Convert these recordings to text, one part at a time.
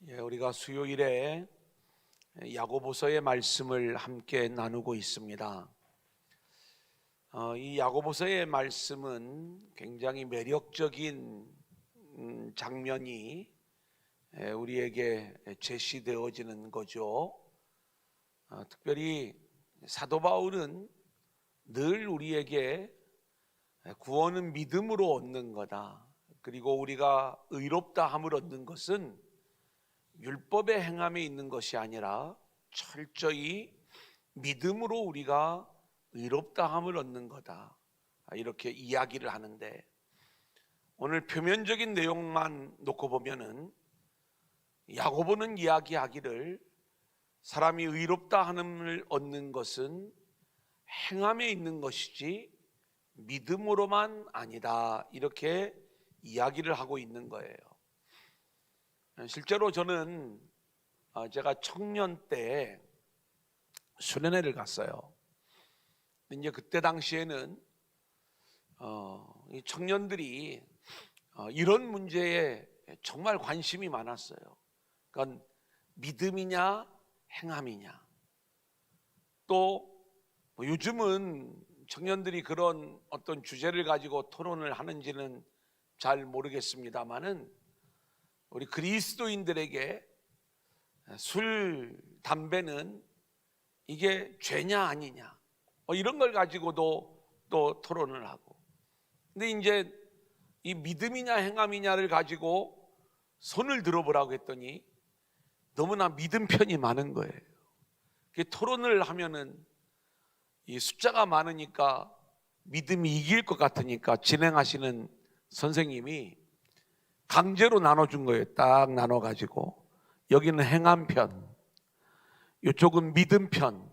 우리가 수요일에 야고보서의 말씀을 함께 나누고 있습니다. 이 야고보서의 말씀은 굉장히 매력적인 장면이 우리에게 제시되어지는 거죠. 특별히 사도 바울은 늘 우리에게 구원은 믿음으로 얻는 거다. 그리고 우리가 의롭다 함을 얻는 것은 율법의 행함에 있는 것이 아니라 철저히 믿음으로 우리가 의롭다함을 얻는 거다, 이렇게 이야기를 하는데, 오늘 표면적인 내용만 놓고 보면은 야고보는 이야기하기를 사람이 의롭다함을 얻는 것은 행함에 있는 것이지 믿음으로만 아니다, 이렇게 이야기를 하고 있는 거예요. 실제로 저는 제가 청년 때 수련회를 갔어요. 이제 그때 당시에는 이 청년들이 이런 문제에 정말 관심이 많았어요. 그러니까 믿음이냐 행함이냐. 또 요즘은 청년들이 그런 어떤 주제를 가지고 토론을 하는지는 잘 모르겠습니다만은, 우리 그리스도인들에게 술, 담배는 이게 죄냐 아니냐, 이런 걸 가지고도 또 토론을 하고, 근데 이제 이 믿음이냐 행함이냐를 가지고 손을 들어보라고 했더니 너무나 믿음 편이 많은 거예요. 토론을 하면은 이 숫자가 많으니까 믿음이 이길 것 같으니까 진행하시는 선생님이 강제로 나눠준 거예요. 딱 나눠가지고 여기는 행함 편, 이쪽은 믿음 편.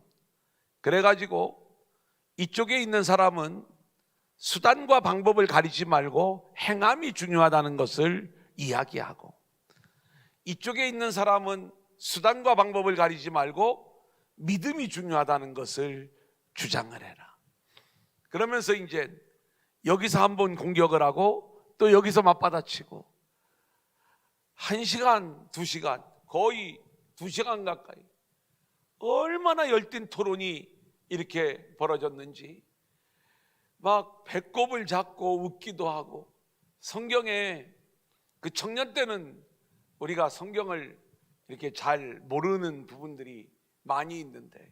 그래가지고 이쪽에 있는 사람은 수단과 방법을 가리지 말고 행함이 중요하다는 것을 이야기하고, 이쪽에 있는 사람은 수단과 방법을 가리지 말고 믿음이 중요하다는 것을 주장을 해라. 그러면서 이제 여기서 한번 공격을 하고 또 여기서 맞받아치고 1시간, 2시간, 거의 2시간 가까이 얼마나 열띤 토론이 이렇게 벌어졌는지, 막 배꼽을 잡고 웃기도 하고, 성경에 그 청년 때는 우리가 성경을 이렇게 잘 모르는 부분들이 많이 있는데,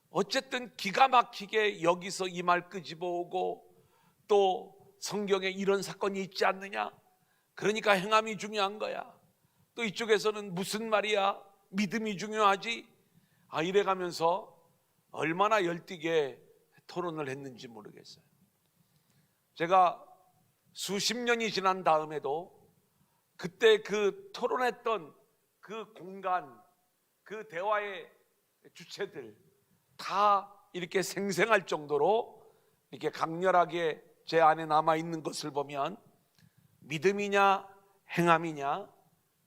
어쨌든 기가 막히게 여기서 이 말 끄집어오고, 또 성경에 이런 사건이 있지 않느냐, 그러니까 행함이 중요한 거야, 또 이쪽에서는 무슨 말이야, 믿음이 중요하지, 이래가면서 얼마나 열띠게 토론을 했는지 모르겠어요. 제가 수십 년이 지난 다음에도 그때 그 토론했던 그 공간, 그 대화의 주체들 다 이렇게 생생할 정도로 이렇게 강렬하게 제 안에 남아있는 것을 보면, 믿음이냐 행함이냐,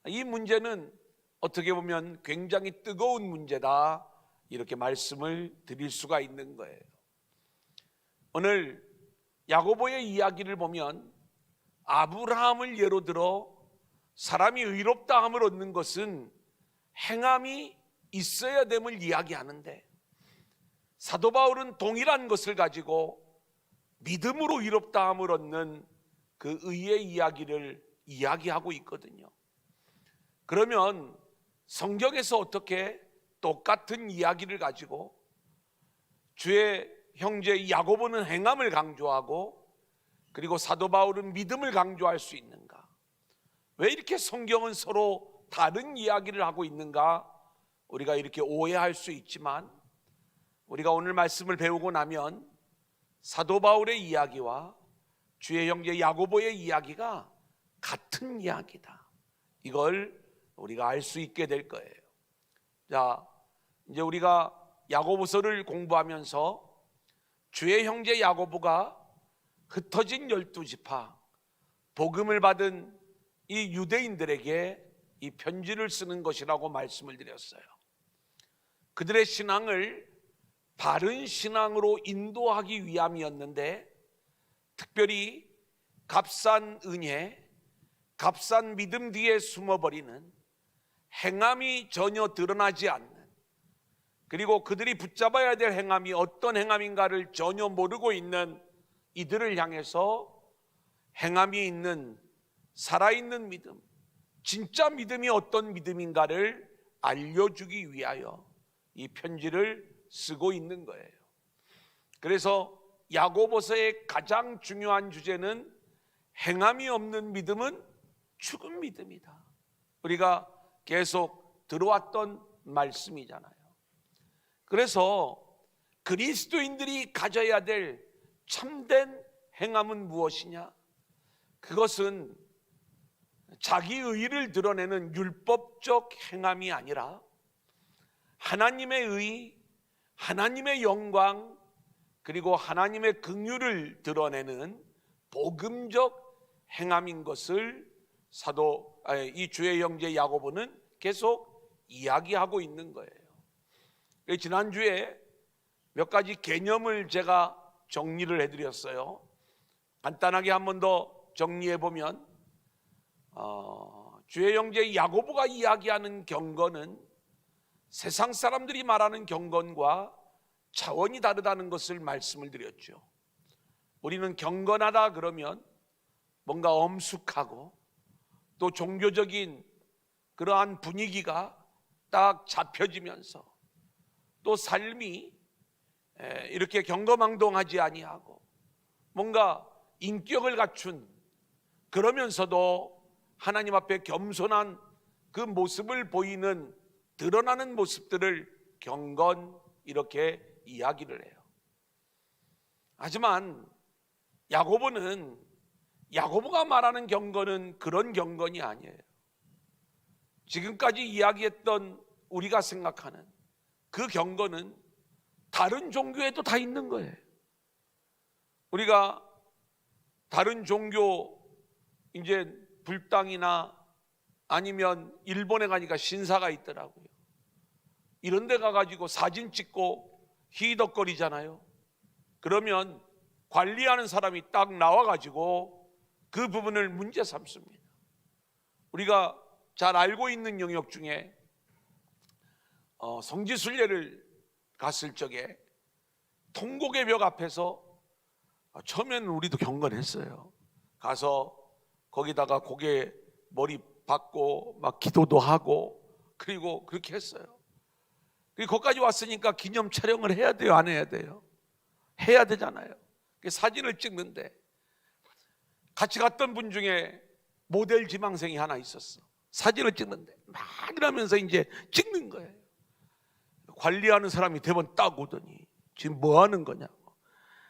이 문제는 어떻게 보면 굉장히 뜨거운 문제다, 이렇게 말씀을 드릴 수가 있는 거예요. 오늘 야고보의 이야기를 보면 아브라함을 예로 들어 사람이 의롭다 함을 얻는 것은 행함이 있어야 됨을 이야기하는데, 사도 바울은 동일한 것을 가지고 믿음으로 의롭다 함을 얻는 그 의의 이야기를 이야기하고 있거든요. 그러면 성경에서 어떻게 똑같은 이야기를 가지고 주의 형제 야고보는 행함을 강조하고, 그리고 사도 바울은 믿음을 강조할 수 있는가? 왜 이렇게 성경은 서로 다른 이야기를 하고 있는가? 우리가 이렇게 오해할 수 있지만, 우리가 오늘 말씀을 배우고 나면 사도 바울의 이야기와 주의 형제 야고보의 이야기가 같은 이야기다, 이걸 우리가 알 수 있게 될 거예요. 자, 이제 우리가 야고보서를 공부하면서 주의 형제 야고보가 흩어진 12지파, 복음을 받은 이 유대인들에게 이 편지를 쓰는 것이라고 말씀을 드렸어요. 그들의 신앙을 바른 신앙으로 인도하기 위함이었는데, 특별히 값싼 은혜, 값싼 믿음 뒤에 숨어버리는 행함이 전혀 드러나지 않는, 그리고 그들이 붙잡아야 될 행함이 어떤 행함인가를 전혀 모르고 있는 이들을 향해서 행함이 있는 살아있는 믿음, 진짜 믿음이 어떤 믿음인가를 알려주기 위하여 이 편지를 쓰고 있는 거예요. 그래서 야고보서의 가장 중요한 주제는 행함이 없는 믿음은 죽은 믿음이다. 우리가 계속 들어왔던 말씀이잖아요. 그래서 그리스도인들이 가져야 될 참된 행함은 무엇이냐? 그것은 자기 의를 드러내는 율법적 행함이 아니라 하나님의 의, 하나님의 영광, 그리고 하나님의 긍휼을 드러내는 복음적 행함인 것을 이 주의 형제 야고보는 계속 이야기하고 있는 거예요. 지난주에 몇 가지 개념을 제가 정리를 해드렸어요. 간단하게 한 번 더 정리해 보면, 주의 형제 야고보가 이야기하는 경건은 세상 사람들이 말하는 경건과 차원이 다르다는 것을 말씀을 드렸죠. 우리는 경건하다 그러면 뭔가 엄숙하고 또 종교적인 그러한 분위기가 딱 잡혀지면서 또 삶이 이렇게 경거망동하지 아니하고 뭔가 인격을 갖춘, 그러면서도 하나님 앞에 겸손한 그 모습을 보이는, 드러나는 모습들을 경건, 이렇게 이야기를 해요. 하지만 야고보가 말하는 경건은 그런 경건이 아니에요. 지금까지 이야기했던 우리가 생각하는 그 경건은 다른 종교에도 다 있는 거예요. 우리가 다른 종교, 이제 불당이나 아니면 일본에 가니까 신사가 있더라고요. 이런 데 가가지고 사진 찍고 히덕거리잖아요. 그러면 관리하는 사람이 딱 나와가지고 그 부분을 문제 삼습니다. 우리가 잘 알고 있는 영역 중에 성지순례를 갔을 적에 통곡의 벽 앞에서, 처음에는 우리도 경건했어요. 가서 거기다가 고개 머리 박고 막 기도도 하고, 그리고 그렇게 했어요. 그리고 거기까지 왔으니까 기념 촬영을 해야 돼요, 안 해야 돼요? 해야 되잖아요. 사진을 찍는데 같이 갔던 분 중에 모델 지망생이 하나 있었어. 사진을 찍는데 막 이러면서 이제 찍는 거예요. 관리하는 사람이 대번 딱 오더니 지금 뭐 하는 거냐고.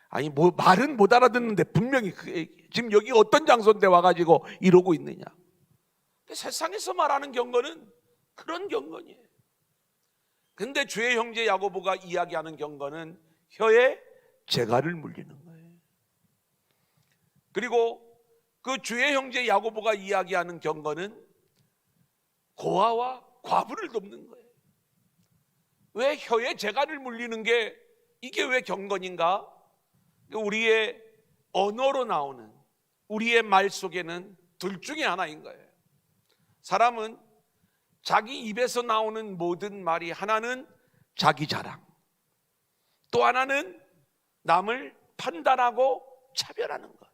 아니 뭐 말은 못 알아듣는데 분명히 그 얘기, 지금 여기 어떤 장소인데 와가지고 이러고 있느냐. 근데 세상에서 말하는 경건은 그런 경건이에요. 근데 주의 형제 야고보가 이야기하는 경건은 혀에 재갈을 물리는 거예요. 그리고 그 주의 형제 야고보가 이야기하는 경건은 고아와 과부를 돕는 거예요. 왜 혀에 재갈을 물리는 게, 이게 왜 경건인가? 우리의 언어로 나오는, 우리의 말 속에는 둘 중에 하나인 거예요. 사람은 자기 입에서 나오는 모든 말이, 하나는 자기 자랑, 또 하나는 남을 판단하고 차별하는 것.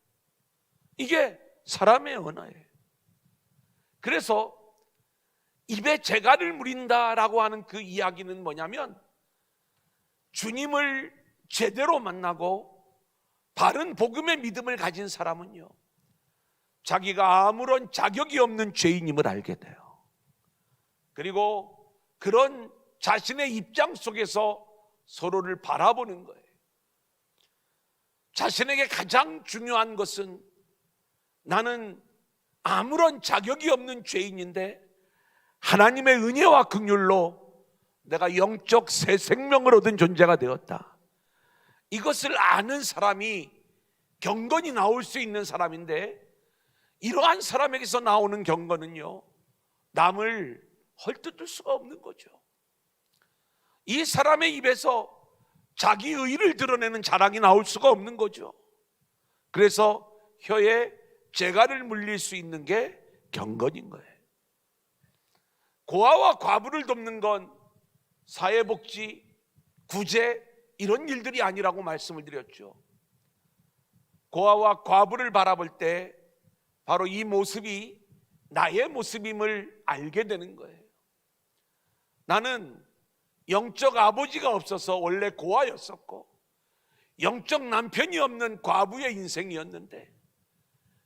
이게 사람의 언어예요. 그래서 입에 재갈을 물린다라고 하는 그 이야기는 뭐냐면, 주님을 제대로 만나고 바른 복음의 믿음을 가진 사람은요, 자기가 아무런 자격이 없는 죄인임을 알게 돼요. 그리고 그런 자신의 입장 속에서 서로를 바라보는 거예요. 자신에게 가장 중요한 것은, 나는 아무런 자격이 없는 죄인인데 하나님의 은혜와 긍휼로 내가 영적 새 생명을 얻은 존재가 되었다. 이것을 아는 사람이 경건이 나올 수 있는 사람인데, 이러한 사람에게서 나오는 경건은요, 남을 헐뜯을 수가 없는 거죠. 이 사람의 입에서 자기 의를 드러내는 자랑이 나올 수가 없는 거죠. 그래서 혀에 재갈을 물릴 수 있는 게 경건인 거예요. 고아와 과부를 돕는 건 사회복지, 구제 이런 일들이 아니라고 말씀을 드렸죠. 고아와 과부를 바라볼 때 바로 이 모습이 나의 모습임을 알게 되는 거예요. 나는 영적 아버지가 없어서 원래 고아였었고 영적 남편이 없는 과부의 인생이었는데,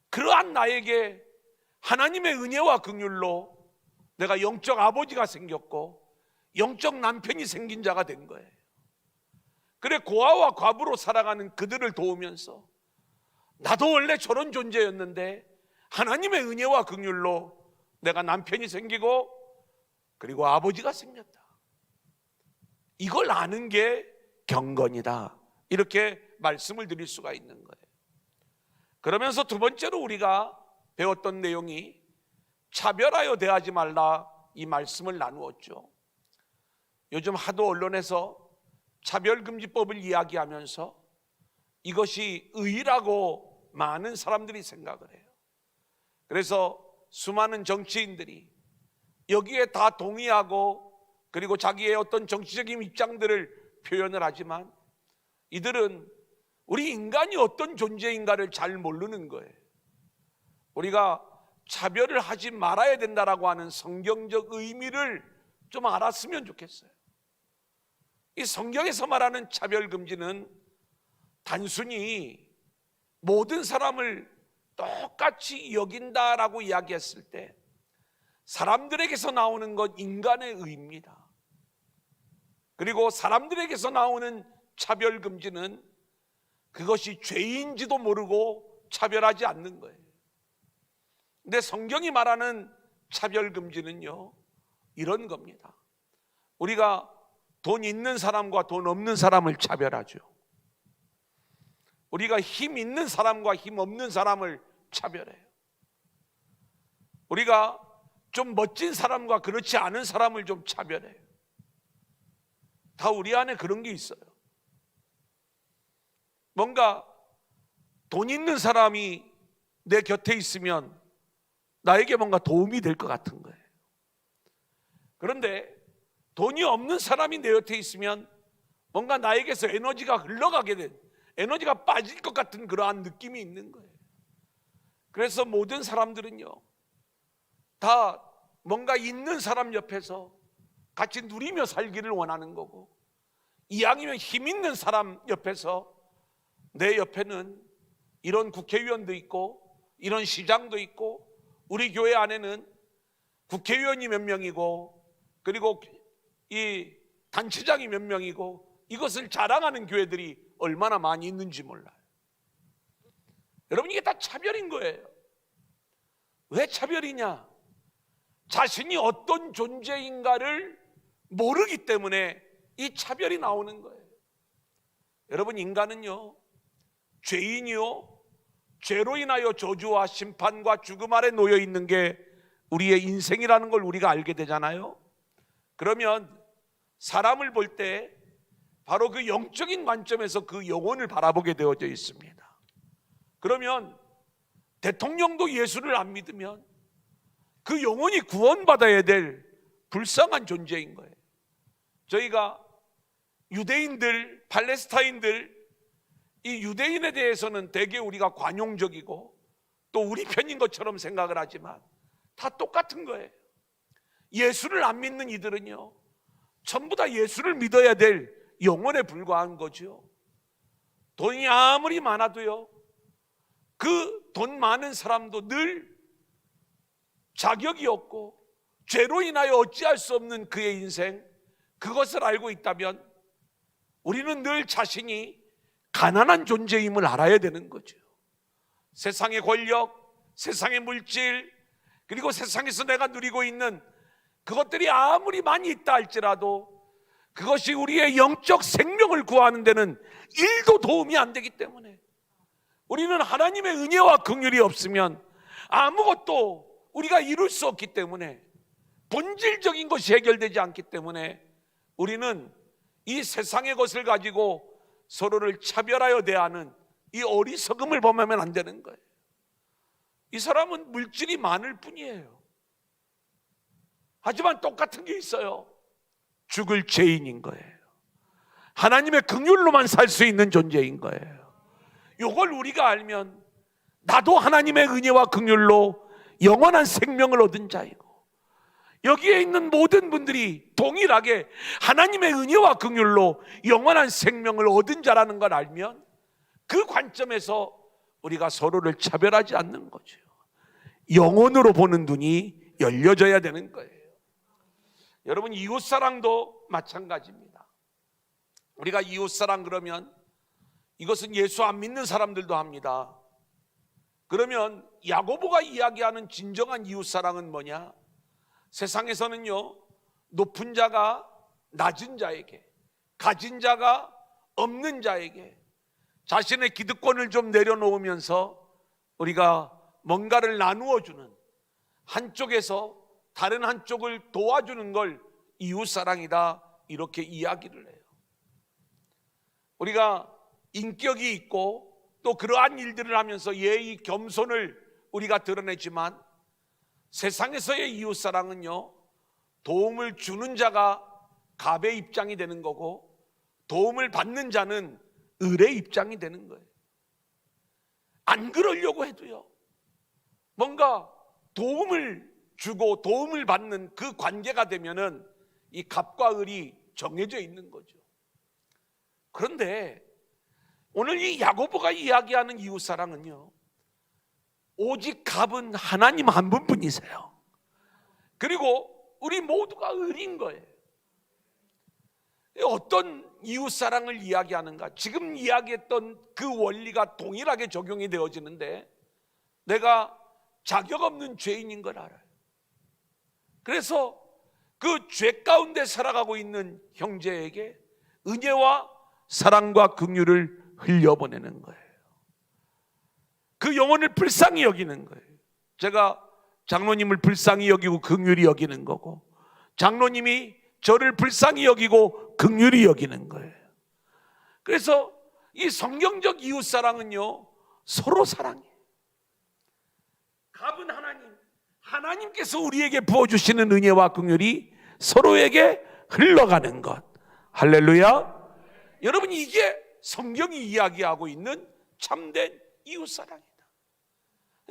그러한 나에게 하나님의 은혜와 긍휼로 내가 영적 아버지가 생겼고 영적 남편이 생긴 자가 된 거예요. 그래 고아와 과부로 살아가는 그들을 도우면서 나도 원래 저런 존재였는데 하나님의 은혜와 긍휼로 내가 남편이 생기고 그리고 아버지가 생겼다. 이걸 아는 게 경건이다. 이렇게 말씀을 드릴 수가 있는 거예요. 그러면서 두 번째로 우리가 배웠던 내용이 차별하여 대하지 말라, 이 말씀을 나누었죠. 요즘 하도 언론에서 차별금지법을 이야기하면서 이것이 의라고 많은 사람들이 생각을 해요. 그래서 수많은 정치인들이 여기에 다 동의하고 그리고 자기의 어떤 정치적인 입장들을 표현을 하지만 이들은 우리 인간이 어떤 존재인가를 잘 모르는 거예요. 우리가 차별을 하지 말아야 된다라고 하는 성경적 의미를 좀 알았으면 좋겠어요. 이 성경에서 말하는 차별금지는 단순히 모든 사람을 똑같이 여긴다라고 이야기했을 때 사람들에게서 나오는 건 인간의 의입니다. 그리고 사람들에게서 나오는 차별금지는 그것이 죄인지도 모르고 차별하지 않는 거예요. 근데 성경이 말하는 차별금지는요, 이런 겁니다. 우리가 돈 있는 사람과 돈 없는 사람을 차별하죠. 우리가 힘 있는 사람과 힘 없는 사람을 차별해요. 우리가 좀 멋진 사람과 그렇지 않은 사람을 좀 차별해요. 다 우리 안에 그런 게 있어요. 뭔가 돈 있는 사람이 내 곁에 있으면 나에게 뭔가 도움이 될 것 같은 거예요. 그런데 돈이 없는 사람이 내 곁에 있으면 뭔가 나에게서 에너지가 흘러가게 된, 에너지가 빠질 것 같은 그러한 느낌이 있는 거예요. 그래서 모든 사람들은요, 다 뭔가 있는 사람 옆에서 같이 누리며 살기를 원하는 거고, 이왕이면 힘 있는 사람 옆에서 내 옆에는 이런 국회의원도 있고 이런 시장도 있고 우리 교회 안에는 국회의원이 몇 명이고 그리고 이 단체장이 몇 명이고 이것을 자랑하는 교회들이 얼마나 많이 있는지 몰라요. 여러분, 이게 다 차별인 거예요. 왜 차별이냐? 자신이 어떤 존재인가를 모르기 때문에 이 차별이 나오는 거예요. 여러분, 인간은요, 죄인이요, 죄로 인하여 저주와 심판과 죽음 아래 놓여 있는 게 우리의 인생이라는 걸 우리가 알게 되잖아요. 그러면 사람을 볼 때 바로 그 영적인 관점에서 그 영혼을 바라보게 되어져 있습니다. 그러면 대통령도 예수를 안 믿으면 그 영혼이 구원받아야 될 불쌍한 존재인 거예요. 저희가 유대인들, 팔레스타인들, 이 유대인에 대해서는 되게 우리가 관용적이고 또 우리 편인 것처럼 생각을 하지만 다 똑같은 거예요. 예수를 안 믿는 이들은요, 전부 다 예수를 믿어야 될 영혼에 불과한 거죠. 돈이 아무리 많아도요, 그 돈 많은 사람도 늘 자격이 없고 죄로 인하여 어찌할 수 없는 그의 인생, 그것을 알고 있다면 우리는 늘 자신이 가난한 존재임을 알아야 되는 거죠. 세상의 권력, 세상의 물질, 그리고 세상에서 내가 누리고 있는 그것들이 아무리 많이 있다 할지라도 그것이 우리의 영적 생명을 구하는 데는 1도 도움이 안 되기 때문에, 우리는 하나님의 은혜와 긍휼이 없으면 아무것도 우리가 이룰 수 없기 때문에, 본질적인 것이 해결되지 않기 때문에 우리는 이 세상의 것을 가지고 서로를 차별하여 대하는 이 어리석음을 범하면 안 되는 거예요. 이 사람은 물질이 많을 뿐이에요. 하지만 똑같은 게 있어요. 죽을 죄인인 거예요. 하나님의 긍휼로만 살 수 있는 존재인 거예요. 이걸 우리가 알면 나도 하나님의 은혜와 긍휼로 영원한 생명을 얻은 자이고, 여기에 있는 모든 분들이 동일하게 하나님의 은혜와 긍휼로 영원한 생명을 얻은 자라는 걸 알면 그 관점에서 우리가 서로를 차별하지 않는 거죠. 영혼으로 보는 눈이 열려져야 되는 거예요. 여러분, 이웃사랑도 마찬가지입니다. 우리가 이웃사랑 그러면 이것은 예수 안 믿는 사람들도 합니다. 그러면 야고보가 이야기하는 진정한 이웃사랑은 뭐냐? 세상에서는요, 높은 자가 낮은 자에게, 가진 자가 없는 자에게 자신의 기득권을 좀 내려놓으면서 우리가 뭔가를 나누어 주는, 한쪽에서 다른 한쪽을 도와주는 걸 이웃사랑이다, 이렇게 이야기를 해요. 우리가 인격이 있고 또 그러한 일들을 하면서 예의 겸손을 우리가 드러내지만, 세상에서의 이웃사랑은요, 도움을 주는 자가 갑의 입장이 되는 거고 도움을 받는 자는 을의 입장이 되는 거예요. 안 그러려고 해도요, 뭔가 도움을 주고 도움을 받는 그 관계가 되면은 이 갑과 을이 정해져 있는 거죠. 그런데 오늘 이 야고보가 이야기하는 이웃사랑은요, 오직 갑은 하나님 한 분뿐이세요. 그리고 우리 모두가 을인 거예요. 어떤 이웃사랑을 이야기하는가? 지금 이야기했던 그 원리가 동일하게 적용이 되어지는데, 내가 자격 없는 죄인인 걸 알아요. 그래서 그 죄 가운데 살아가고 있는 형제에게 은혜와 사랑과 긍휼을 흘려보내는 거예요. 그 영혼을 불쌍히 여기는 거예요. 제가 장로님을 불쌍히 여기고 긍휼히 여기는 거고, 장로님이 저를 불쌍히 여기고 긍휼히 여기는 거예요. 그래서 이 성경적 이웃사랑은요, 서로 사랑해요. 갑은 하나님께서 우리에게 부어주시는 은혜와 긍휼이 서로에게 흘러가는 것. 할렐루야. 여러분, 이게 성경이 이야기하고 있는 참된 이웃사랑이다.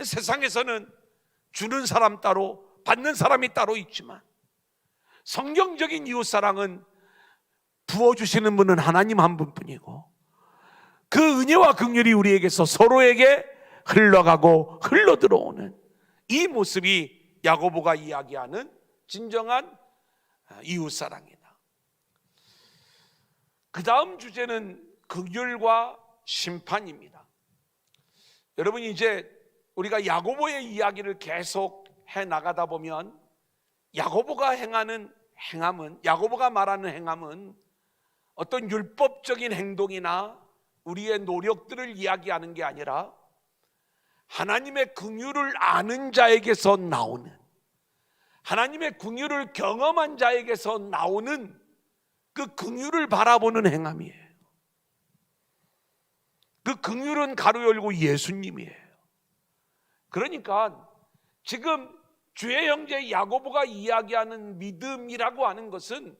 세상에서는 주는 사람 따로 받는 사람이 따로 있지만, 성경적인 이웃사랑은 부어주시는 분은 하나님 한 분뿐이고, 그 은혜와 긍휼이 우리에게서 서로에게 흘러가고 흘러들어오는 이 모습이 야고보가 이야기하는 진정한 이웃사랑이다. 그 다음 주제는 긍휼과 심판입니다. 여러분, 이제 우리가 야고보의 이야기를 계속 해 나가다 보면 야고보가 행하는 행함은, 야고보가 말하는 행함은 어떤 율법적인 행동이나 우리의 노력들을 이야기하는 게 아니라 하나님의 긍휼을 아는 자에게서 나오는, 하나님의 긍휼을 경험한 자에게서 나오는 그 긍휼을 바라보는 행함이에요. 그 긍휼은 가로 열고 예수님이에요. 그러니까 지금 주의 형제 야고보가 이야기하는 믿음이라고 하는 것은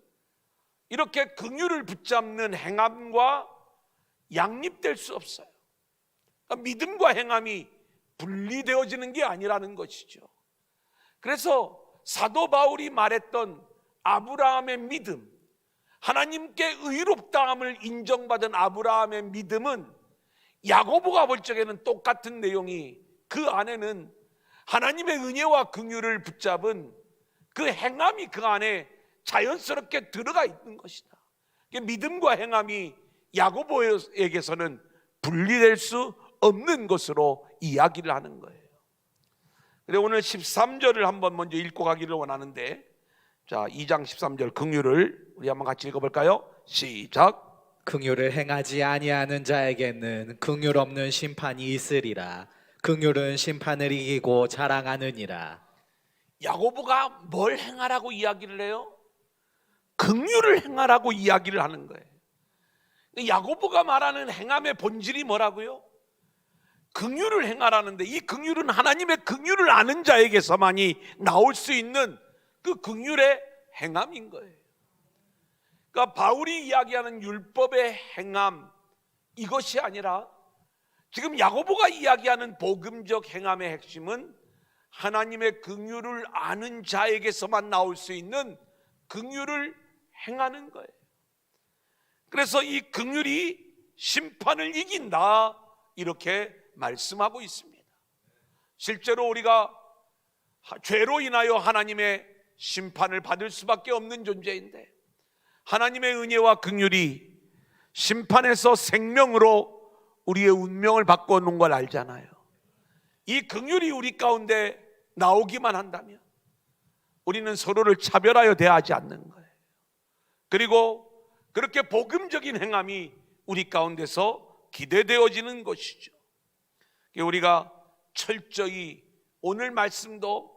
이렇게 긍휼을 붙잡는 행함과 양립될 수 없어요. 그러니까 믿음과 행함이 분리되어지는 게 아니라는 것이죠. 그래서 사도 바울이 말했던 아브라함의 믿음, 하나님께 의롭다함을 인정받은 아브라함의 믿음은 야고보가 볼 적에는 똑같은 내용이, 그 안에는 하나님의 은혜와 긍휼을 붙잡은 그 행함이 그 안에 자연스럽게 들어가 있는 것이다. 믿음과 행함이 야고보에게서는 분리될 수 없는 것으로 이야기를 하는 거예요. 그래서 오늘 13절을 한번 먼저 읽고 가기를 원하는데, 자, 2장 13절 긍휼을 우리 한번 같이 읽어볼까요? 시작. 긍휼을 행하지 아니하는 자에게는 긍휼 없는 심판이 있으리라. 긍휼은 심판을 이기고 자랑하느니라. 야고보가 뭘 행하라고 이야기를 해요? 긍휼을 행하라고 이야기를 하는 거예요. 야고보가 말하는 행함의 본질이 뭐라고요? 긍휼을 행하라는데, 이 긍휼은 하나님의 긍휼을 아는 자에게서만이 나올 수 있는 그 긍휼의 행함인 거예요. 그러니까 바울이 이야기하는 율법의 행함, 이것이 아니라 지금 야고보가 이야기하는 복음적 행함의 핵심은 하나님의 긍휼을 아는 자에게서만 나올 수 있는 긍휼을 행하는 거예요. 그래서 이 긍휼이 심판을 이긴다, 이렇게 말씀하고 있습니다. 실제로 우리가 죄로 인하여 하나님의 심판을 받을 수밖에 없는 존재인데, 하나님의 은혜와 긍휼이 심판에서 생명으로 우리의 운명을 바꿔놓은 걸 알잖아요. 이 긍휼이 우리 가운데 나오기만 한다면 우리는 서로를 차별하여 대하지 않는 거예요. 그리고 그렇게 복음적인 행함이 우리 가운데서 기대되어지는 것이죠. 우리가 철저히 오늘 말씀도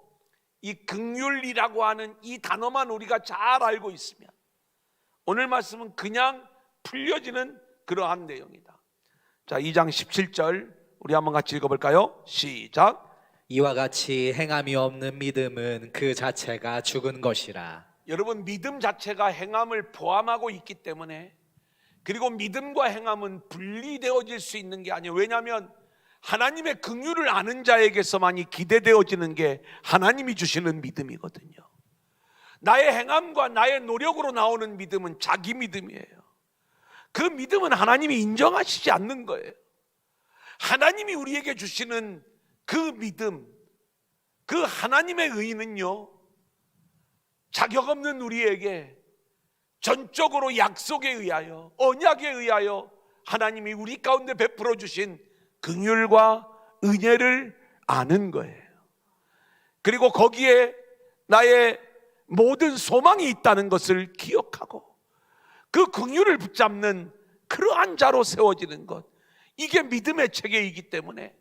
이 긍휼이라고 하는 이 단어만 우리가 잘 알고 있으면 오늘 말씀은 그냥 풀려지는 그러한 내용이다. 자, 2장 17절 우리 한번 같이 읽어볼까요? 시작. 이와 같이 행함이 없는 믿음은 그 자체가 죽은 것이라. 여러분, 믿음 자체가 행함을 포함하고 있기 때문에, 그리고 믿음과 행함은 분리되어질 수 있는 게 아니에요. 왜냐하면 하나님의 긍휼을 아는 자에게서만이 기대되어지는 게 하나님이 주시는 믿음이거든요. 나의 행함과 나의 노력으로 나오는 믿음은 자기 믿음이에요. 그 믿음은 하나님이 인정하시지 않는 거예요. 하나님이 우리에게 주시는 그 믿음, 그 하나님의 의는요, 자격 없는 우리에게 전적으로 약속에 의하여, 언약에 의하여 하나님이 우리 가운데 베풀어 주신 긍휼과 은혜를 아는 거예요. 그리고 거기에 나의 모든 소망이 있다는 것을 기억하고 그 긍휼을 붙잡는 그러한 자로 세워지는 것, 이게 믿음의 체계이기 때문에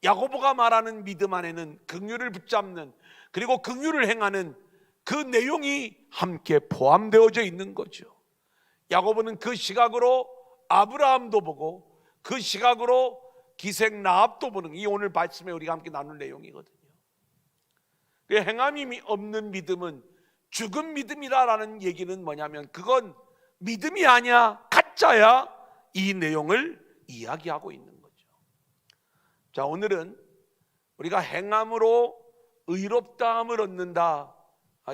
야고보가 말하는 믿음 안에는 긍휼을 붙잡는, 그리고 긍휼을 행하는 그 내용이 함께 포함되어져 있는 거죠. 야고보는 그 시각으로 아브라함도 보고 그 시각으로 기생 라합도 보는, 이 오늘 말씀에 우리가 함께 나눌 내용이거든요. 그 행함이 없는 믿음은 죽은 믿음이라는 얘기는 뭐냐면 그건 믿음이 아니야, 가짜야, 이 내용을 이야기하고 있는 거죠. 자, 오늘은 우리가 행함으로 의롭다함을 얻는다,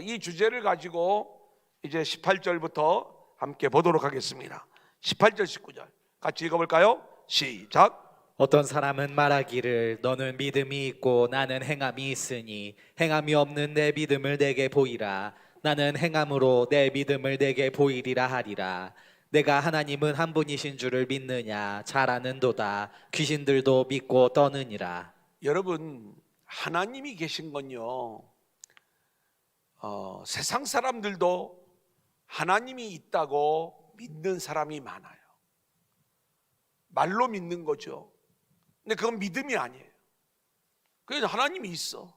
이 주제를 가지고 이제 18절부터 함께 보도록 하겠습니다. 18절 19절 같이 읽어볼까요? 시작. 어떤 사람은 말하기를 너는 믿음이 있고 나는 행함이 있으니 행함이 없는 내 믿음을 내게 보이라. 나는 행함으로 내 믿음을 내게 보이리라 하리라. 내가 하나님은 한 분이신 줄을 믿느냐? 잘 아는도다. 귀신들도 믿고 떠느니라. 여러분, 하나님이 계신 건요, 세상 사람들도 하나님이 있다고 믿는 사람이 많아요. 말로 믿는 거죠. 근데 그건 믿음이 아니에요. 그래서 하나님이 있어.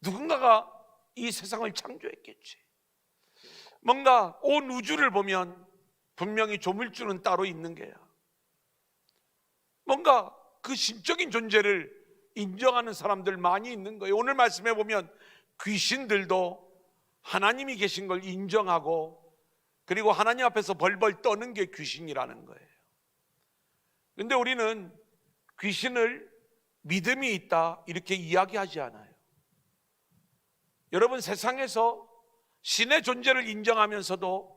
누군가가 이 세상을 창조했겠지. 뭔가 온 우주를 보면 분명히 조물주는 따로 있는 게야. 뭔가 그 신적인 존재를 인정하는 사람들 많이 있는 거예요. 오늘 말씀해 보면 귀신들도 하나님이 계신 걸 인정하고, 그리고 하나님 앞에서 벌벌 떠는 게 귀신이라는 거예요. 근데 우리는 귀신을 믿음이 있다 이렇게 이야기하지 않아요. 여러분, 세상에서 신의 존재를 인정하면서도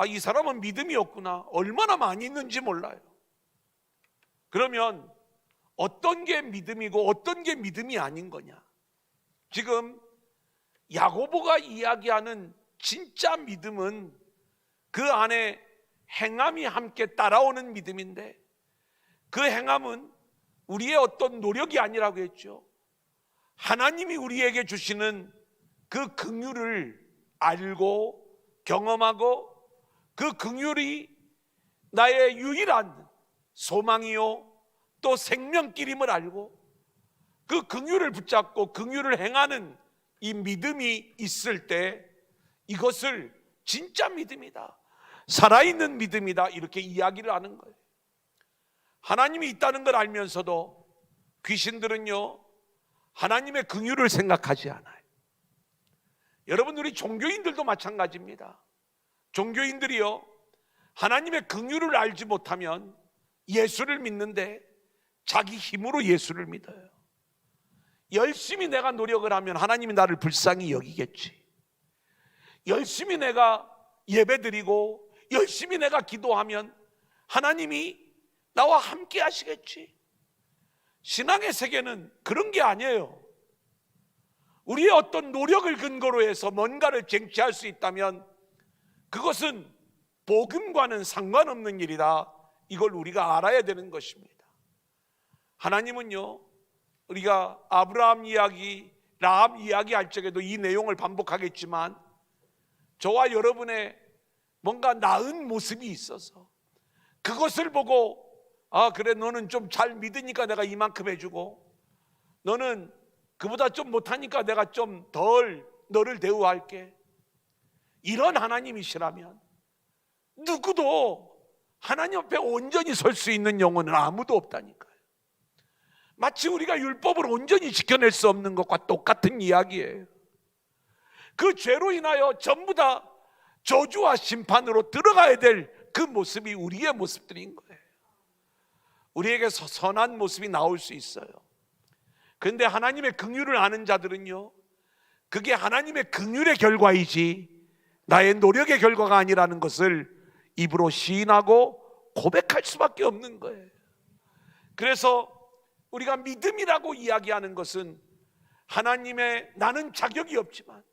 이 사람은 믿음이 없구나, 얼마나 많이 있는지 몰라요. 그러면 어떤 게 믿음이고 어떤 게 믿음이 아닌 거냐? 지금 야고보가 이야기하는 진짜 믿음은 그 안에 행함이 함께 따라오는 믿음인데, 그 행함은 우리의 어떤 노력이 아니라고 했죠. 하나님이 우리에게 주시는 그 긍휼을 알고 경험하고, 그 긍휼이 나의 유일한 소망이요 또 생명길임을 알고 그 긍휼을 붙잡고 긍휼을 행하는 이 믿음이 있을 때, 이것을 진짜 믿음이다, 살아있는 믿음이다, 이렇게 이야기를 하는 거예요. 하나님이 있다는 걸 알면서도 귀신들은요, 하나님의 긍휼을 생각하지 않아요. 여러분, 우리 종교인들도 마찬가지입니다. 종교인들이요, 하나님의 긍휼을 알지 못하면 예수를 믿는데 자기 힘으로 예수를 믿어요. 열심히 내가 노력을 하면 하나님이 나를 불쌍히 여기겠지. 열심히 내가 예배드리고 열심히 내가 기도하면 하나님이 나와 함께 하시겠지. 신앙의 세계는 그런 게 아니에요. 우리의 어떤 노력을 근거로 해서 뭔가를 쟁취할 수 있다면 그것은 복음과는 상관없는 일이다. 이걸 우리가 알아야 되는 것입니다. 하나님은요, 우리가 아브라함 이야기, 라합 이야기 할 적에도 이 내용을 반복하겠지만 저와 여러분의 뭔가 나은 모습이 있어서 그것을 보고 그래, 너는 좀 잘 믿으니까 내가 이만큼 해주고 너는 그보다 좀 못하니까 내가 좀 덜 너를 대우할게. 이런 하나님이시라면 누구도 하나님 앞에 온전히 설 수 있는 영혼은 아무도 없다니까요. 마치 우리가 율법을 온전히 지켜낼 수 없는 것과 똑같은 이야기예요. 그 죄로 인하여 전부 다 저주와 심판으로 들어가야 될 그 모습이 우리의 모습들인 거예요. 우리에게 선한 모습이 나올 수 있어요. 그런데 하나님의 긍휼을 아는 자들은요, 그게 하나님의 긍휼의 결과이지 나의 노력의 결과가 아니라는 것을 입으로 시인하고 고백할 수밖에 없는 거예요. 그래서 우리가 믿음이라고 이야기하는 것은 하나님의, 나는 자격이 없지만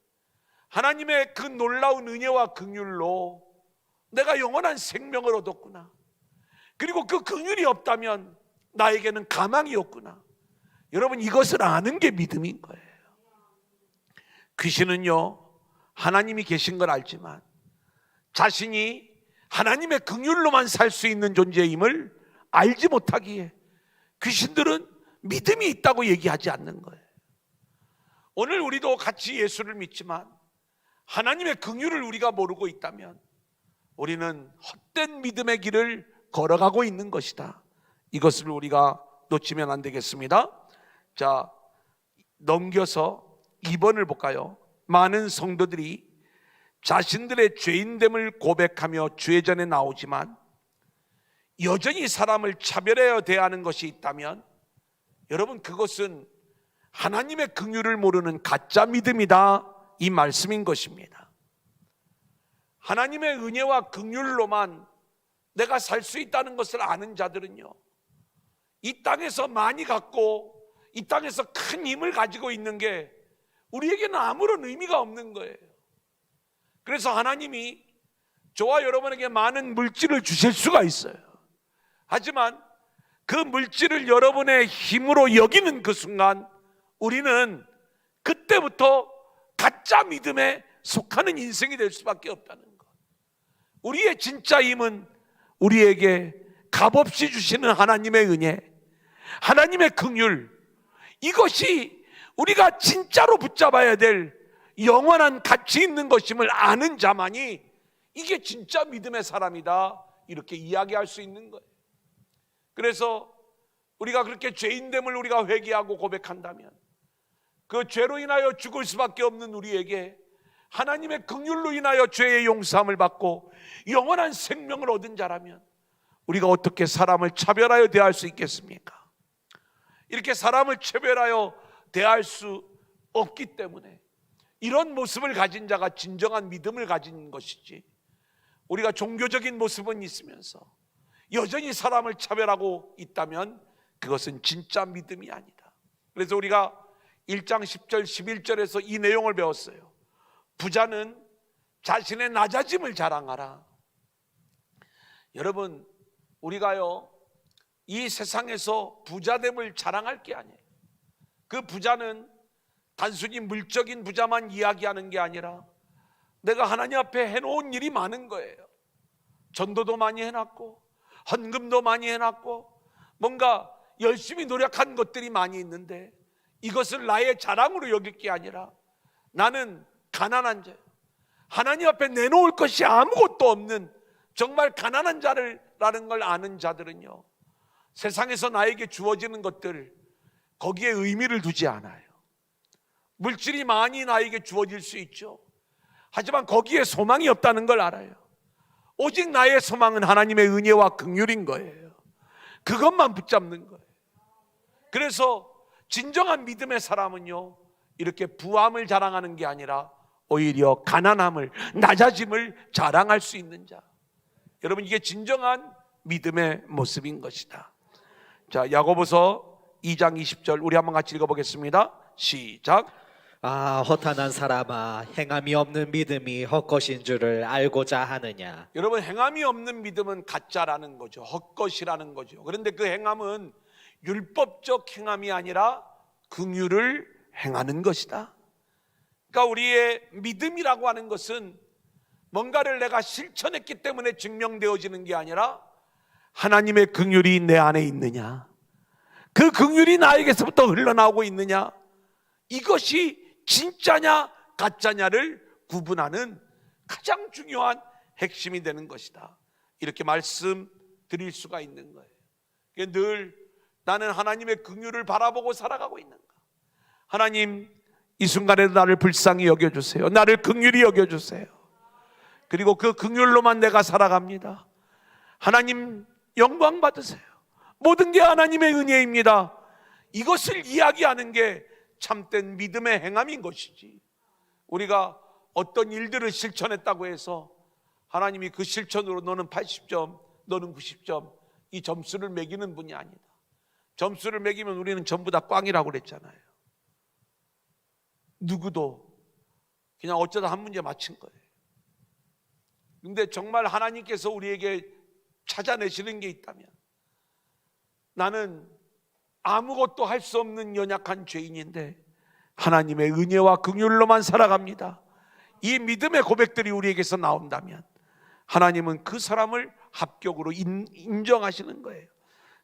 하나님의 그 놀라운 은혜와 긍휼로 내가 영원한 생명을 얻었구나. 그리고 그 긍휼이 없다면 나에게는 가망이 없구나. 여러분, 이것을 아는 게 믿음인 거예요. 귀신은요, 하나님이 계신 걸 알지만 자신이 하나님의 긍휼로만 살 수 있는 존재임을 알지 못하기에 귀신들은 믿음이 있다고 얘기하지 않는 거예요. 오늘 우리도 같이 예수를 믿지만 하나님의 긍휼을 우리가 모르고 있다면 우리는 헛된 믿음의 길을 걸어가고 있는 것이다. 이것을 우리가 놓치면 안 되겠습니다. 자, 넘겨서 2번을 볼까요? 많은 성도들이 자신들의 죄인됨을 고백하며 주의 전에 나오지만 여전히 사람을 차별하여 대하는 것이 있다면 여러분, 그것은 하나님의 긍휼을 모르는 가짜 믿음이다, 이 말씀인 것입니다. 하나님의 은혜와 긍휼로만 내가 살 수 있다는 것을 아는 자들은요, 이 땅에서 많이 갖고 이 땅에서 큰 힘을 가지고 있는 게 우리에게는 아무런 의미가 없는 거예요. 그래서 하나님이 저와 여러분에게 많은 물질을 주실 수가 있어요. 하지만 그 물질을 여러분의 힘으로 여기는 그 순간 우리는 그때부터 가짜 믿음에 속하는 인생이 될 수밖에 없다는 것. 우리의 진짜 힘은 우리에게 값없이 주시는 하나님의 은혜, 하나님의 긍휼, 이것이 우리가 진짜로 붙잡아야 될 영원한 가치 있는 것임을 아는 자만이 이게 진짜 믿음의 사람이다, 이렇게 이야기할 수 있는 거예요. 그래서 우리가 그렇게 죄인됨을 우리가 회개하고 고백한다면 그 죄로 인하여 죽을 수밖에 없는 우리에게 하나님의 긍휼로 인하여 죄의 용서함을 받고 영원한 생명을 얻은 자라면 우리가 어떻게 사람을 차별하여 대할 수 있겠습니까? 이렇게 사람을 차별하여 대할 수 없기 때문에 이런 모습을 가진 자가 진정한 믿음을 가진 것이지, 우리가 종교적인 모습은 있으면서 여전히 사람을 차별하고 있다면 그것은 진짜 믿음이 아니다. 그래서 우리가 1장 10절 11절에서 이 내용을 배웠어요. 부자는 자신의 낮아짐을 자랑하라. 여러분, 우리가요, 이 세상에서 부자됨을 자랑할 게 아니에요. 그 부자는 단순히 물적인 부자만 이야기하는 게 아니라 내가 하나님 앞에 해놓은 일이 많은 거예요. 전도도 많이 해놨고 헌금도 많이 해놨고 뭔가 열심히 노력한 것들이 많이 있는데 이것을 나의 자랑으로 여길 게 아니라 나는 가난한 자예요. 하나님 앞에 내놓을 것이 아무것도 없는 정말 가난한 자라는 걸 아는 자들은요, 세상에서 나에게 주어지는 것들 거기에 의미를 두지 않아요. 물질이 많이 나에게 주어질 수 있죠. 하지만 거기에 소망이 없다는 걸 알아요. 오직 나의 소망은 하나님의 은혜와 긍휼인 거예요. 그것만 붙잡는 거예요. 그래서 진정한 믿음의 사람은요, 이렇게 부함을 자랑하는 게 아니라 오히려 가난함을, 낮아짐을 자랑할 수 있는 자. 여러분, 이게 진정한 믿음의 모습인 것이다. 자, 야고보서 2장 20절 우리 한번 같이 읽어보겠습니다. 시작. 아, 허탄한 사람아, 행함이 없는 믿음이 헛것인 줄을 알고자 하느냐. 여러분, 행함이 없는 믿음은 가짜라는 거죠. 헛것이라는 거죠. 그런데 그 행함은 율법적 행함이 아니라 긍휼을 행하는 것이다. 그러니까 우리의 믿음이라고 하는 것은 뭔가를 내가 실천했기 때문에 증명되어지는 게 아니라 하나님의 긍휼이 내 안에 있느냐, 그 긍휼이 나에게서부터 흘러나오고 있느냐, 이것이 진짜냐 가짜냐를 구분하는 가장 중요한 핵심이 되는 것이다. 이렇게 말씀드릴 수가 있는 거예요. 늘 나는 하나님의 긍휼을 바라보고 살아가고 있는가. 하나님, 이 순간에도 나를 불쌍히 여겨주세요. 나를 긍휼히 여겨주세요. 그리고 그 긍휼로만 내가 살아갑니다. 하나님 영광 받으세요. 모든 게 하나님의 은혜입니다. 이것을 이야기하는 게 참된 믿음의 행함인 것이지, 우리가 어떤 일들을 실천했다고 해서 하나님이 그 실천으로 너는 80점, 너는 90점 이 점수를 매기는 분이 아니다. 점수를 매기면 우리는 전부 다 꽝이라고 그랬잖아요. 누구도 그냥 어쩌다 한 문제 맞힌 거예요. 근데 정말 하나님께서 우리에게 찾아내시는 게 있다면, 나는 아무것도 할 수 없는 연약한 죄인인데 하나님의 은혜와 긍휼로만 살아갑니다. 이 믿음의 고백들이 우리에게서 나온다면 하나님은 그 사람을 합격으로 인정하시는 거예요.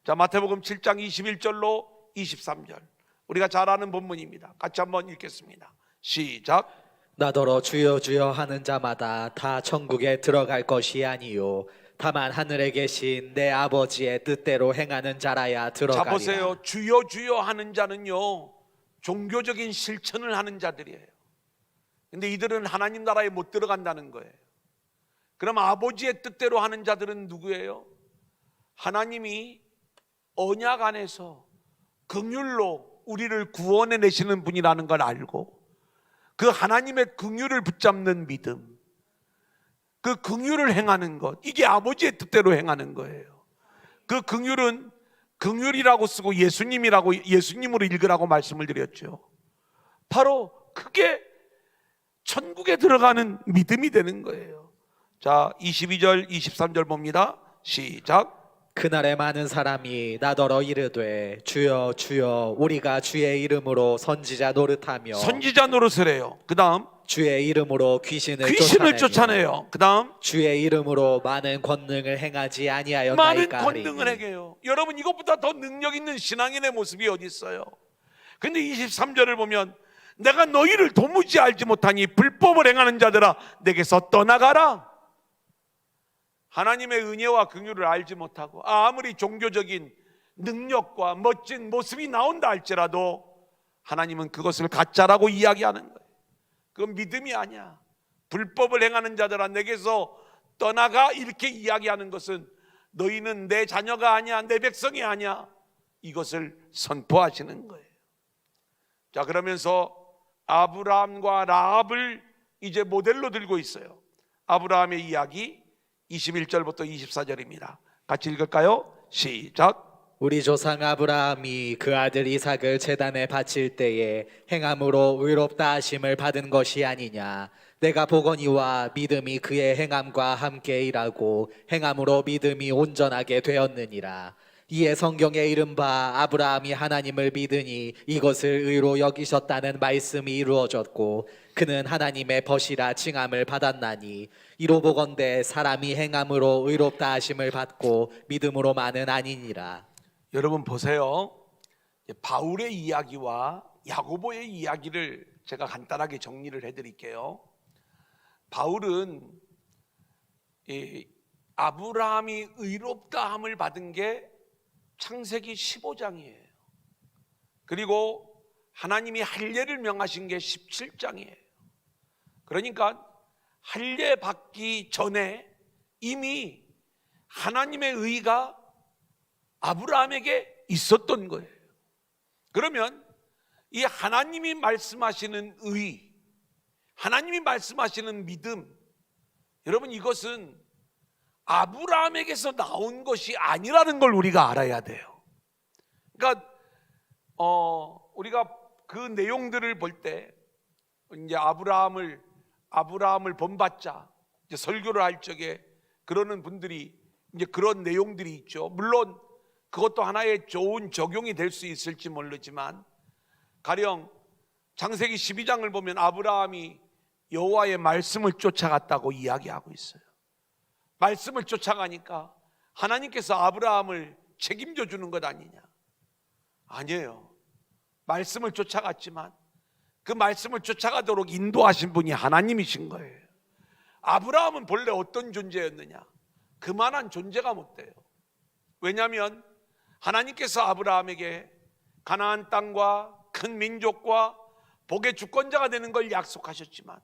자, 마태복음 7장 21절로 23절 우리가 잘 아는 본문입니다. 같이 한번 읽겠습니다. 시작. 나더러 주여 주여 하는 자마다 다 천국에 들어갈 것이 아니요 다만 하늘에 계신 내 아버지의 뜻대로 행하는 자라야 들어가리라. 자, 보세요. 주여 주여 하는 자는요, 종교적인 실천을 하는 자들이에요. 근데 이들은 하나님 나라에 못 들어간다는 거예요. 그럼 아버지의 뜻대로 하는 자들은 누구예요? 하나님이 언약 안에서 긍휼로 우리를 구원해 내시는 분이라는 걸 알고 그 하나님의 긍휼을 붙잡는 믿음, 그 긍휼을 행하는 것, 이게 아버지의 뜻대로 행하는 거예요. 그 긍휼은 긍휼이라고 쓰고 예수님으로 읽으라고 말씀을 드렸죠. 바로 그게 천국에 들어가는 믿음이 되는 거예요. 자, 22절 23절 봅니다. 시작. 그날에 많은 사람이 나더러 이르되 주여 주여 우리가 주의 이름으로 선지자 노릇하며 선지자 노릇을 해요. 그 다음 주의 이름으로 귀신을 쫓아내요. 그 다음 주의 이름으로 많은 권능을 행하지 많은 아니하였나이까 권능을 하리니. 행해요. 여러분, 이것보다 더 능력 있는 신앙인의 모습이 어디 있어요? 근데 23절을 보면 내가 너희를 도무지 알지 못하니 불법을 행하는 자들아 내게서 떠나가라. 하나님의 은혜와 긍휼을 알지 못하고 아무리 종교적인 능력과 멋진 모습이 나온다 할지라도 하나님은 그것을 가짜라고 이야기하는 거예요. 그건 믿음이 아니야. 불법을 행하는 자들아 내게서 떠나가, 이렇게 이야기하는 것은 너희는 내 자녀가 아니야, 내 백성이 아니야, 이것을 선포하시는 거예요. 자, 그러면서 아브라함과 라합을 이제 모델로 들고 있어요. 아브라함의 이야기 21절부터 24절입니다. 같이 읽을까요? 시작. 우리 조상 아브라함이 그 아들 이삭을 제단에 바칠 때에 행함으로 의롭다 하심을 받은 것이 아니냐. 내가 보거니와 믿음이 그의 행함과 함께 일하고 행함으로 믿음이 온전하게 되었느니라. 이에 성경에 이른 바 아브라함이 하나님을 믿으니 이것을 의로 여기셨다는 말씀이 이루어졌고 그는 하나님의 벗이라 칭함을 받았나니 이로 보건대 사람이 행함으로 의롭다 하심을 받고 믿음으로만은 아니니라. 여러분 보세요. 바울의 이야기와 야고보의 이야기를 제가 간단하게 정리를 해드릴게요. 바울은 아브라함이 의롭다함을 받은 게 창세기 15장이에요. 그리고 하나님이 할례를 명하신 게 17장이에요. 그러니까 할례 받기 전에 이미 하나님의 의가 아브라함에게 있었던 거예요. 그러면 이 하나님이 말씀하시는 의, 하나님이 말씀하시는 믿음, 여러분 이것은 아브라함에게서 나온 것이 아니라는 걸 우리가 알아야 돼요. 그러니까 우리가 그 내용들을 볼 때 이제 아브라함을 본받자 이제 설교를 할 적에 그러는 분들이 이제 그런 내용들이 있죠. 물론 그것도 하나의 좋은 적용이 될 수 있을지 모르지만 가령 창세기 12장을 보면 아브라함이 여호와의 말씀을 쫓아갔다고 이야기하고 있어요. 말씀을 쫓아가니까 하나님께서 아브라함을 책임져 주는 것 아니냐? 아니에요. 말씀을 쫓아갔지만 그 말씀을 쫓아가도록 인도하신 분이 하나님이신 거예요. 아브라함은 본래 어떤 존재였느냐? 그만한 존재가 못 돼요. 왜냐하면 하나님께서 아브라함에게 가나안 땅과 큰 민족과 복의 주권자가 되는 걸 약속하셨지만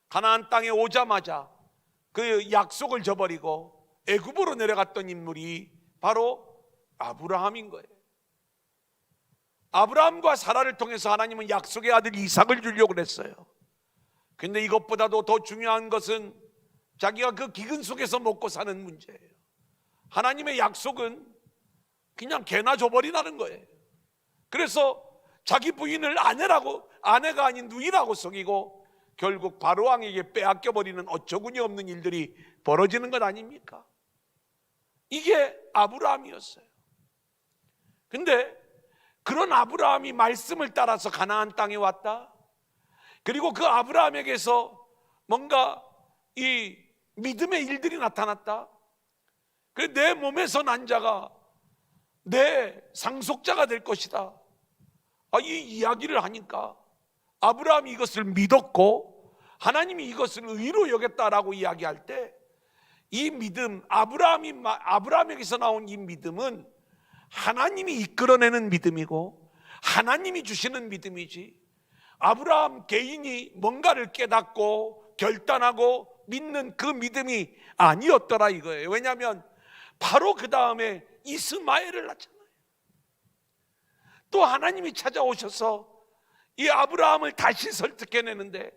가나안 땅에 오자마자 그 약속을 저버리고 애굽으로 내려갔던 인물이 바로 아브라함인 거예요. 아브라함과 사라를 통해서 하나님은 약속의 아들 이삭을 주려고 그랬어요. 근데 이것보다도 더 중요한 것은 자기가 그 기근 속에서 먹고 사는 문제예요. 하나님의 약속은 그냥 개나 줘버리라는 거예요. 그래서 자기 부인을 아내가 아닌 누이라고 속이고 결국 바로왕에게 빼앗겨버리는 어처구니 없는 일들이 벌어지는 것 아닙니까? 이게 아브라함이었어요. 근데 그런 아브라함이 말씀을 따라서 가나안 땅에 왔다. 그리고 그 아브라함에게서 뭔가 이 믿음의 일들이 나타났다. 그래 내 몸에서 난 자가 내 상속자가 될 것이다. 이 이야기를 하니까 아브라함이 이것을 믿었고 하나님이 이것을 의로 여겼다라고 이야기할 때 이 믿음, 아브라함에게서 나온 이 믿음은 하나님이 이끌어내는 믿음이고 하나님이 주시는 믿음이지 아브라함 개인이 뭔가를 깨닫고 결단하고 믿는 그 믿음이 아니었더라 이거예요. 왜냐하면 바로 그 다음에 이스마엘을 낳잖아요. 또 하나님이 찾아오셔서 이 아브라함을 다시 설득해내는데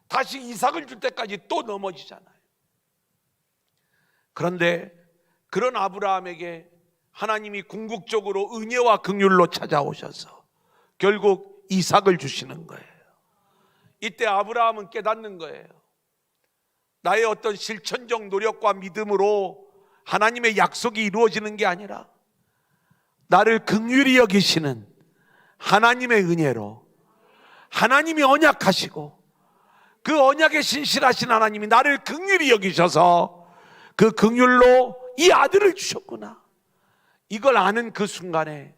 다시 이삭을 줄 때까지 또 넘어지잖아요. 그런데 그런 아브라함에게 하나님이 궁극적으로 은혜와 긍휼로 찾아오셔서 결국 이삭을 주시는 거예요. 이때 아브라함은 깨닫는 거예요. 나의 어떤 실천적 노력과 믿음으로 하나님의 약속이 이루어지는 게 아니라 나를 긍휼히 여기시는 하나님의 은혜로 하나님이 언약하시고 그 언약에 신실하신 하나님이 나를 긍휼히 여기셔서 그 긍휼로 이 아들을 주셨구나. 이걸 아는 그 순간에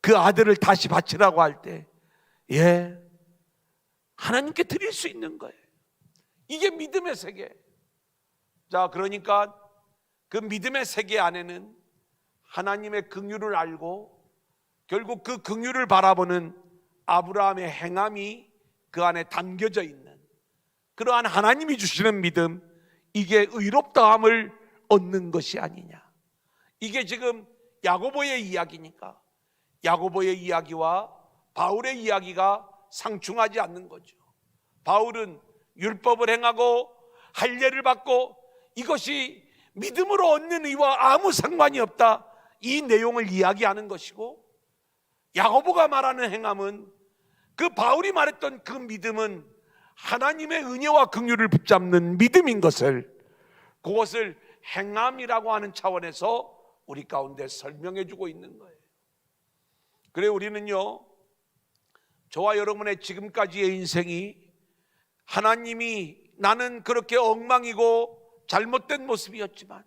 그 아들을 다시 바치라고 할 때 하나님께 드릴 수 있는 거예요. 이게 믿음의 세계. 자, 그러니까 그 믿음의 세계 안에는 하나님의 긍휼을 알고 결국 그 긍휼을 바라보는 아브라함의 행함이 그 안에 담겨져 있는 그러한 하나님이 주시는 믿음, 이게 의롭다함을 얻는 것이 아니냐. 이게 지금 야고보의 이야기니까 야고보의 이야기와 바울의 이야기가 상충하지 않는 거죠. 바울은 율법을 행하고 할례를 받고 이것이 믿음으로 얻는 의와 아무 상관이 없다, 이 내용을 이야기하는 것이고, 야고보가 말하는 행함은 그 바울이 말했던 그 믿음은 하나님의 은혜와 긍휼을 붙잡는 믿음인 것을, 그것을 행함이라고 하는 차원에서 우리 가운데 설명해 주고 있는 거예요. 그래 우리는요, 저와 여러분의 지금까지의 인생이 하나님이 나는 그렇게 엉망이고 잘못된 모습이었지만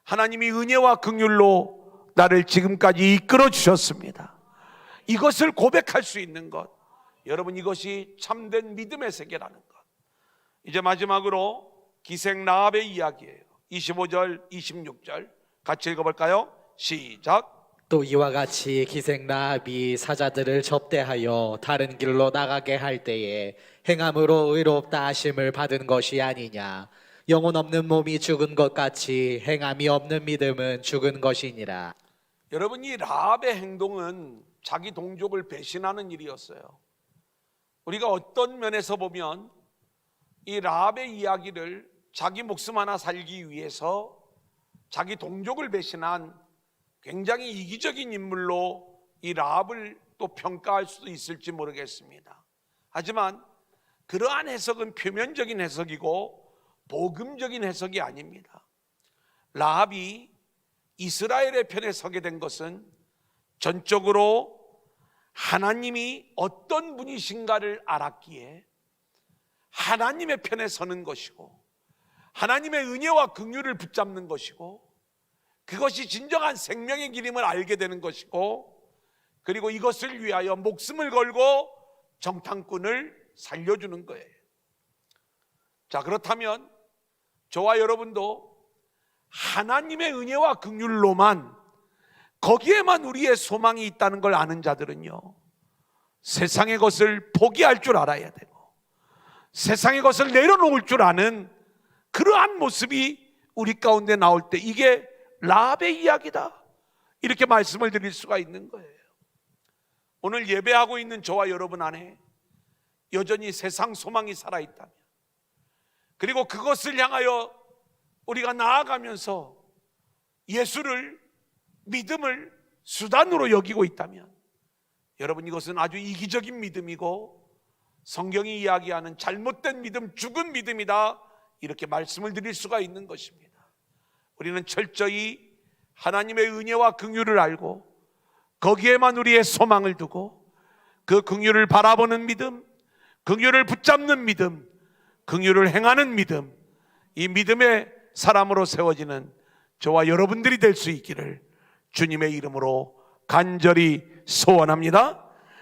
하나님이 은혜와 긍휼로 나를 지금까지 이끌어 주셨습니다. 이것을 고백할 수 있는 것, 여러분 이것이 참된 믿음의 세계라는 것. 이제 마지막으로 기생 라합의 이야기예요. 25절 26절 같이 읽어볼까요? 시작. 또 이와 같이 기생 라합이 사자들을 접대하여 다른 길로 나가게 할 때에 행함으로 의롭다 하심을 받은 것이 아니냐. 영혼 없는 몸이 죽은 것 같이 행함이 없는 믿음은 죽은 것이니라. 여러분, 이 라합의 행동은 자기 동족을 배신하는 일이었어요. 우리가 어떤 면에서 보면 이 라합의 이야기를 자기 목숨 하나 살기 위해서 자기 동족을 배신한 굉장히 이기적인 인물로 이 라합을 또 평가할 수도 있을지 모르겠습니다. 하지만 그러한 해석은 표면적인 해석이고 복음적인 해석이 아닙니다. 라합이 이스라엘의 편에 서게 된 것은 전적으로 하나님이 어떤 분이신가를 알았기에 하나님의 편에 서는 것이고 하나님의 은혜와 긍휼을 붙잡는 것이고 그것이 진정한 생명의 길임을 알게 되는 것이고 그리고 이것을 위하여 목숨을 걸고 정탐꾼을 살려주는 거예요. 자, 그렇다면 저와 여러분도 하나님의 은혜와 긍휼로만 거기에만 우리의 소망이 있다는 걸 아는 자들은요, 세상의 것을 포기할 줄 알아야 되고 세상의 것을 내려놓을 줄 아는 그러한 모습이 우리 가운데 나올 때 이게 라합의 이야기다, 이렇게 말씀을 드릴 수가 있는 거예요. 오늘 예배하고 있는 저와 여러분 안에 여전히 세상 소망이 살아있다면, 그리고 그것을 향하여 우리가 나아가면서 예수를, 믿음을 수단으로 여기고 있다면 여러분, 이것은 아주 이기적인 믿음이고 성경이 이야기하는 잘못된 믿음, 죽은 믿음이다, 이렇게 말씀을 드릴 수가 있는 것입니다. 우리는 철저히 하나님의 은혜와 긍휼을 알고 거기에만 우리의 소망을 두고 그 긍휼을 바라보는 믿음, 긍휼을 붙잡는 믿음, 긍휼을 행하는 믿음, 이 믿음의 사람으로 세워지는 저와 여러분들이 될 수 있기를 주님의 이름으로 간절히 소원합니다.